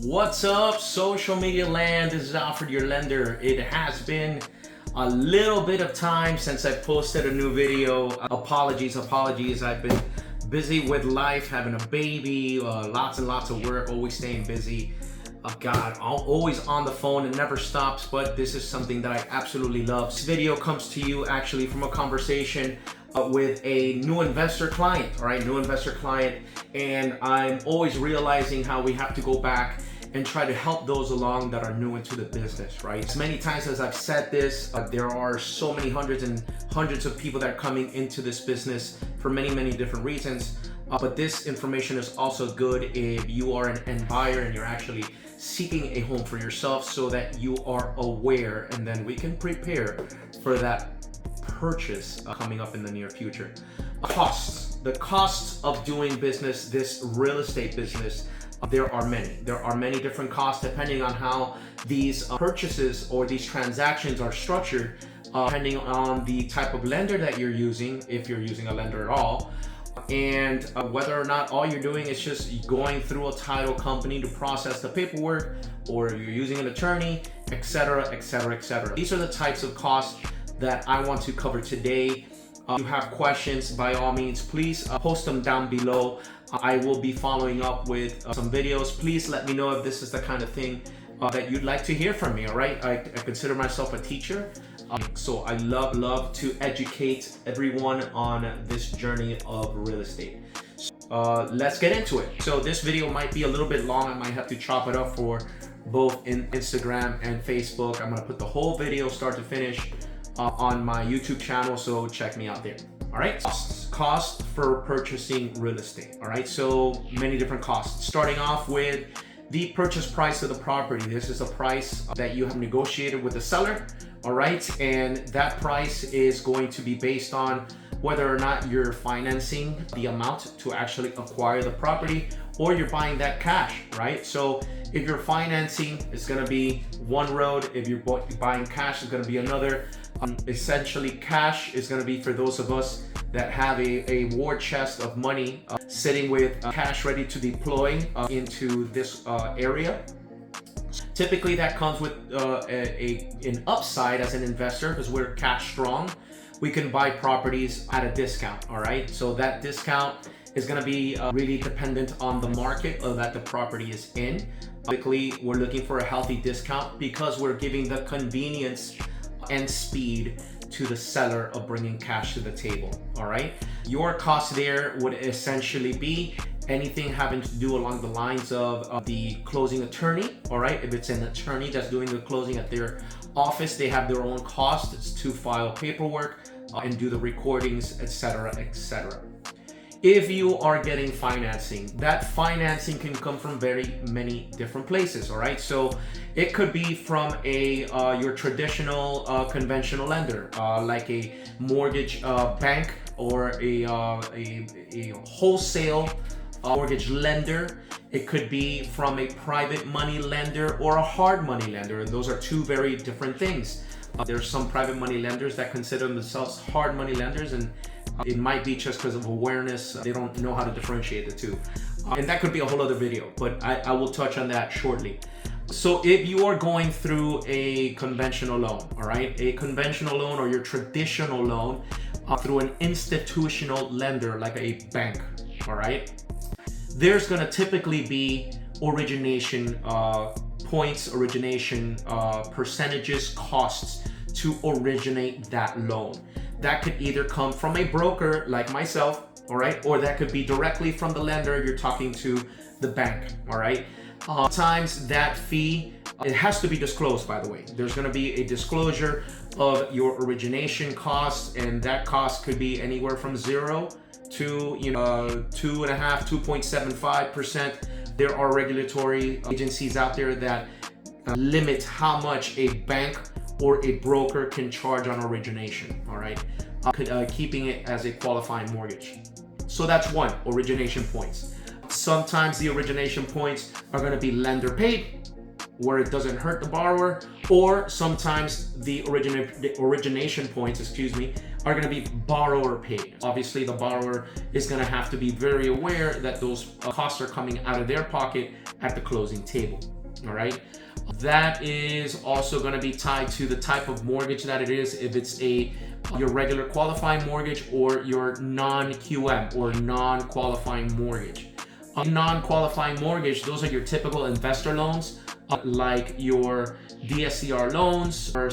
What's up, social media land? This is Alfred, your lender. It has been a little bit of time since I posted a new video. Apologies. I've been busy with life, having a baby, lots and lots of work, always staying busy. God, I'm always on the phone, it never stops, but this is something that I absolutely love. This video comes to you actually from a conversation with a new investor client, all right, and I'm always realizing how we have to go back and try to help those along that are new into the business, right? As many times as I've said this, there are so many hundreds and hundreds of people that are coming into this business for many different reasons. But this information is also good if you are an end buyer and you're actually seeking a home for yourself, so that you are aware and then we can prepare for that purchase coming up in the near future. The costs of doing business, this real estate business, there are many different costs depending on how these purchases or these transactions are structured, depending on the type of lender that you're using, if you're using a lender at all, and whether or not all you're doing is just going through a title company to process the paperwork, or you're using an attorney, etc. These are the types of costs that I want to cover today. If you have questions, by all means, please post them down below. I will be following up with some videos. Please let me know if this is the kind of thing that you'd like to hear from me, all right? I consider myself a teacher, so I love to educate everyone on this journey of real estate. Let's get into it. So this video might be a little bit long. I might have to chop it up for both in Instagram and Facebook. I'm gonna put the whole video start to finish on my YouTube channel, so check me out there. All right, cost for purchasing real estate. All right, so many different costs. Starting off with the purchase price of the property. This is a price that you have negotiated with the seller. All right, and that price is going to be based on whether or not you're financing the amount to actually acquire the property, or you're buying that cash, right? So if you're financing, it's gonna be one road. If you're buying cash, it's gonna be another. Essentially, cash is gonna be for those of us that have a war chest of money sitting with cash ready to deploy into this area. Typically, that comes with an upside as an investor, because we're cash strong. We can buy properties at a discount, all right? So that discount is gonna be really dependent on the market that the property is in. Typically, we're looking for a healthy discount because we're giving the convenience and speed to the seller of bringing cash to the table, all right? Your cost there would essentially be anything having to do along the lines of the closing attorney, all right? If it's an attorney that's doing the closing at their office, they have their own costs to file paperwork and do the recordings, etc. If you are getting financing, that financing can come from very many different places, all right? So it could be from your traditional conventional lender, like a mortgage bank, or a wholesale mortgage lender. It could be from a private money lender or a hard money lender, and those are two very different things. There's some private money lenders that consider themselves hard money lenders, and it might be just because of awareness. They don't know how to differentiate the two. And that could be a whole other video, but I will touch on that shortly. So if you are going through a conventional loan, all right, a conventional loan or your traditional loan through an institutional lender like a bank, all right, there's gonna typically be origination points, percentages, costs to originate that loan. That could either come from a broker like myself, all right, or that could be directly from the lender if you're talking to the bank, all right. Sometimes that fee, it has to be disclosed, by the way. There's gonna be a disclosure of your origination costs, and that cost could be anywhere from 0 to 2.5%, 2.75%. There are regulatory agencies out there that limit how much a bank or a broker can charge on origination, all right? Keeping it as a qualifying mortgage. So that's one, origination points. Sometimes the origination points are gonna be lender paid, where it doesn't hurt the borrower, or sometimes the origination points, are gonna be borrower paid. Obviously, the borrower is gonna have to be very aware that those costs are coming out of their pocket at the closing table. All right. That is also going to be tied to the type of mortgage that it is, if it's your regular qualifying mortgage or your non-QM or non-qualifying mortgage. Non-qualifying mortgage, those are your typical investor loans, like your DSCR loans or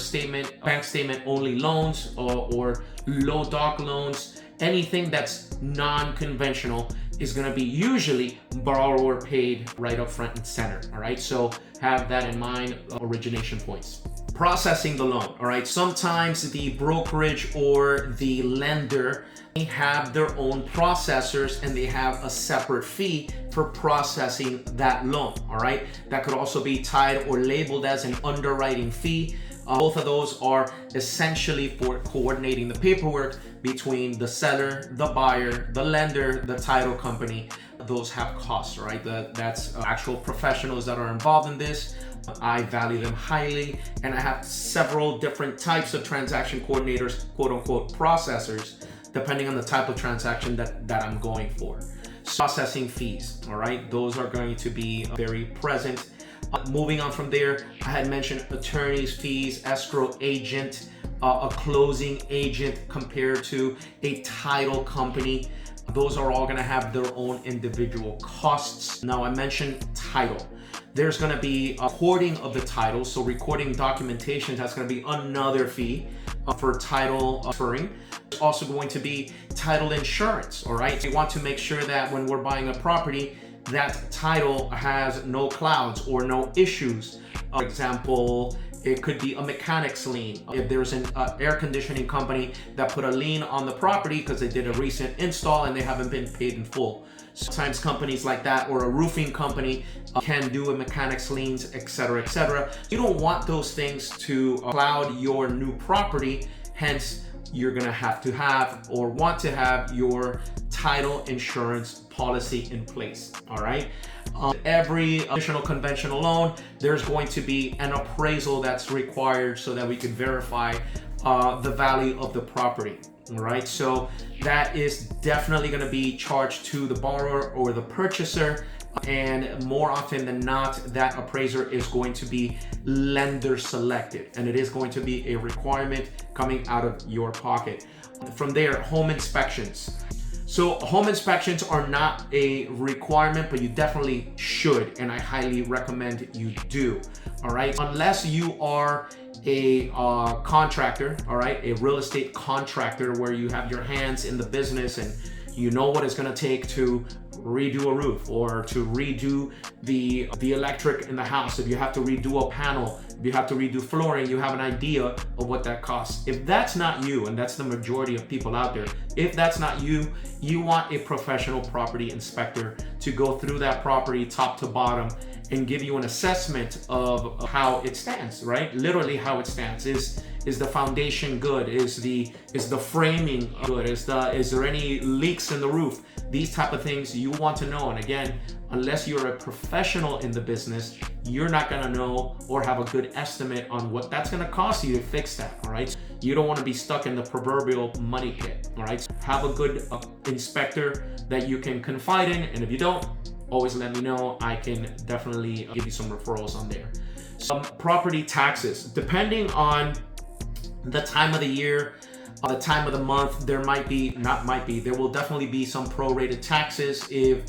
bank statement only loans, or low doc loans. Anything that's non-conventional is going to be usually borrower paid right up front and center. All right, so have that in mind. Origination points. Processing the loan. All right, sometimes the brokerage or the lender have their own processors and they have a separate fee for processing that loan. All right, that could also be tied or labeled as an underwriting fee. Both of those are essentially for coordinating the paperwork between the seller, the buyer, the lender, the title company. Those have costs, right? That's actual professionals that are involved in this. I value them highly, and I have several different types of transaction coordinators, quote unquote processors, depending on the type of transaction that I'm going for. Processing fees, all right? Those are going to be very present. Moving on from there, I had mentioned attorney's fees, escrow agent, a closing agent compared to a title company. Those are all going to have their own individual costs. Now, I mentioned title. There's going to be a recording of the title. So recording documentation, that's going to be another fee for title transferring. There's also going to be title insurance, all right? So you want to make sure that when we're buying a property, that title has no clouds or no issues. For example, it could be a mechanic's lien. If there's an air conditioning company that put a lien on the property because they did a recent install and they haven't been paid in full. Sometimes companies like that, or a roofing company, can do a mechanic's liens, etc., etc. You don't want those things to cloud your new property. Hence, you're gonna have to have or want to have your title insurance policy in place. All right. Every additional conventional loan, there's going to be an appraisal that's required so that we can verify the value of the property. All right. So that is definitely going to be charged to the borrower or the purchaser. And more often than not, that appraiser is going to be lender selected, and it is going to be a requirement coming out of your pocket. From there, home inspections. So home inspections are not a requirement, but you definitely should, and I highly recommend you do. All right, unless you are a contractor, all right, a real estate contractor where you have your hands in the business and you know what it's going to take to redo a roof or to redo the electric in the house. If you have to redo a panel, if you have to redo flooring, you have an idea of what that costs. If that's not you, and that's the majority of people out there, if that's not you, you want a professional property inspector to go through that property top to bottom and give you an assessment of how it stands, right? Literally how it stands. Is the foundation good? Is the framing good? Is there any leaks in the roof? These type of things you want to know. And again, unless you're a professional in the business, you're not gonna know or have a good estimate on what that's gonna cost you to fix that, all right? You don't wanna be stuck in the proverbial money pit, all right? Have a good inspector that you can confide in, and if you don't, always let me know. I can definitely give you some referrals on there. Property taxes, depending on the time of the year, the time of the month, there will definitely be some prorated taxes. If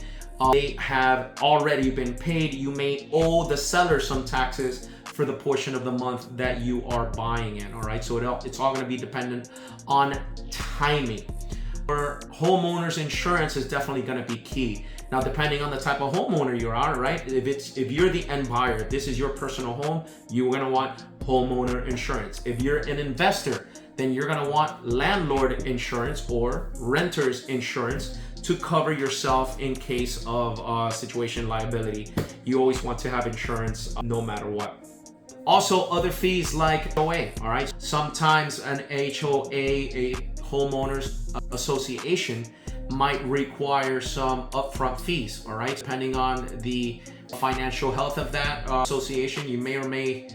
they have already been paid, you may owe the seller some taxes for the portion of the month that you are buying in, all right? So it's all gonna be dependent on timing. For homeowners insurance is definitely gonna be key. Now, depending on the type of homeowner you are, right? If you're the end buyer, if this is your personal home, you're gonna want homeowner insurance. If you're an investor, then you're gonna want landlord insurance or renter's insurance to cover yourself in case of situation liability. You always want to have insurance no matter what. Also, other fees like HOA, all right? Sometimes an HOA, a homeowners association, might require some upfront fees, all right? Depending on the financial health of that association, you may or may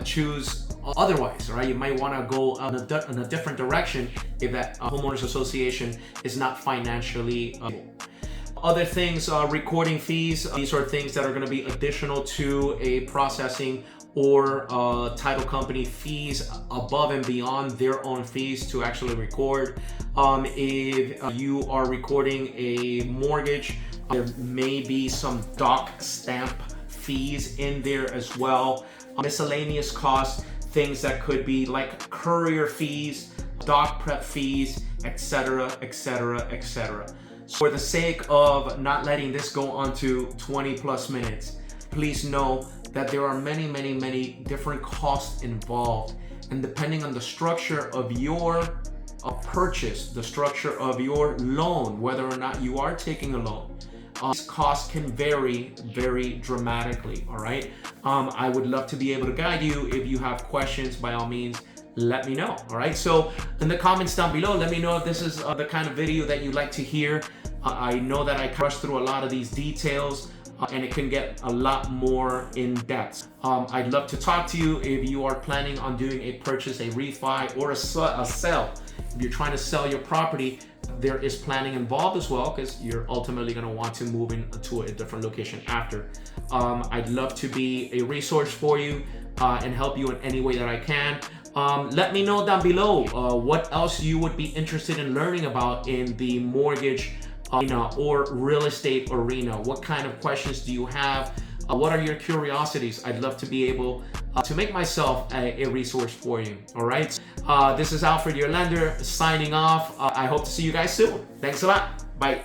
choose otherwise, right? You might want to go in a different direction if that homeowners association is not financially able. Other things, recording fees. These are things that are going to be additional to a processing or title company fees above and beyond their own fees to actually record. If you are recording a mortgage, there may be some doc stamp fees in there as well. Miscellaneous costs, things that could be like courier fees, doc prep fees, etc., etc., etc. For the sake of not letting this go on to 20 plus minutes, please know that there are many, many, many different costs involved. And depending on the structure of your purchase, the structure of your loan, whether or not you are taking a loan, these costs can vary very dramatically, all right? I would love to be able to guide you. If you have questions, by all means, let me know, all right? So in the comments down below, let me know if this is the kind of video that you'd like to hear. I know that I rushed through a lot of these details, and it can get a lot more in depth. I'd love to talk to you if you are planning on doing a purchase, a refi, or a sell. If you're trying to sell your property, there is planning involved as well, because you're ultimately going to want to move into a different location after. I'd love to be a resource for you and help you in any way that I can. Let me know down below what else you would be interested in learning about in the mortgage or real estate arena. What kind of questions do you have? What are your curiosities? I'd love to be able to make myself a resource for you. All right. This is Alfred, your lender, signing off. I hope to see you guys soon. Thanks a lot. Bye.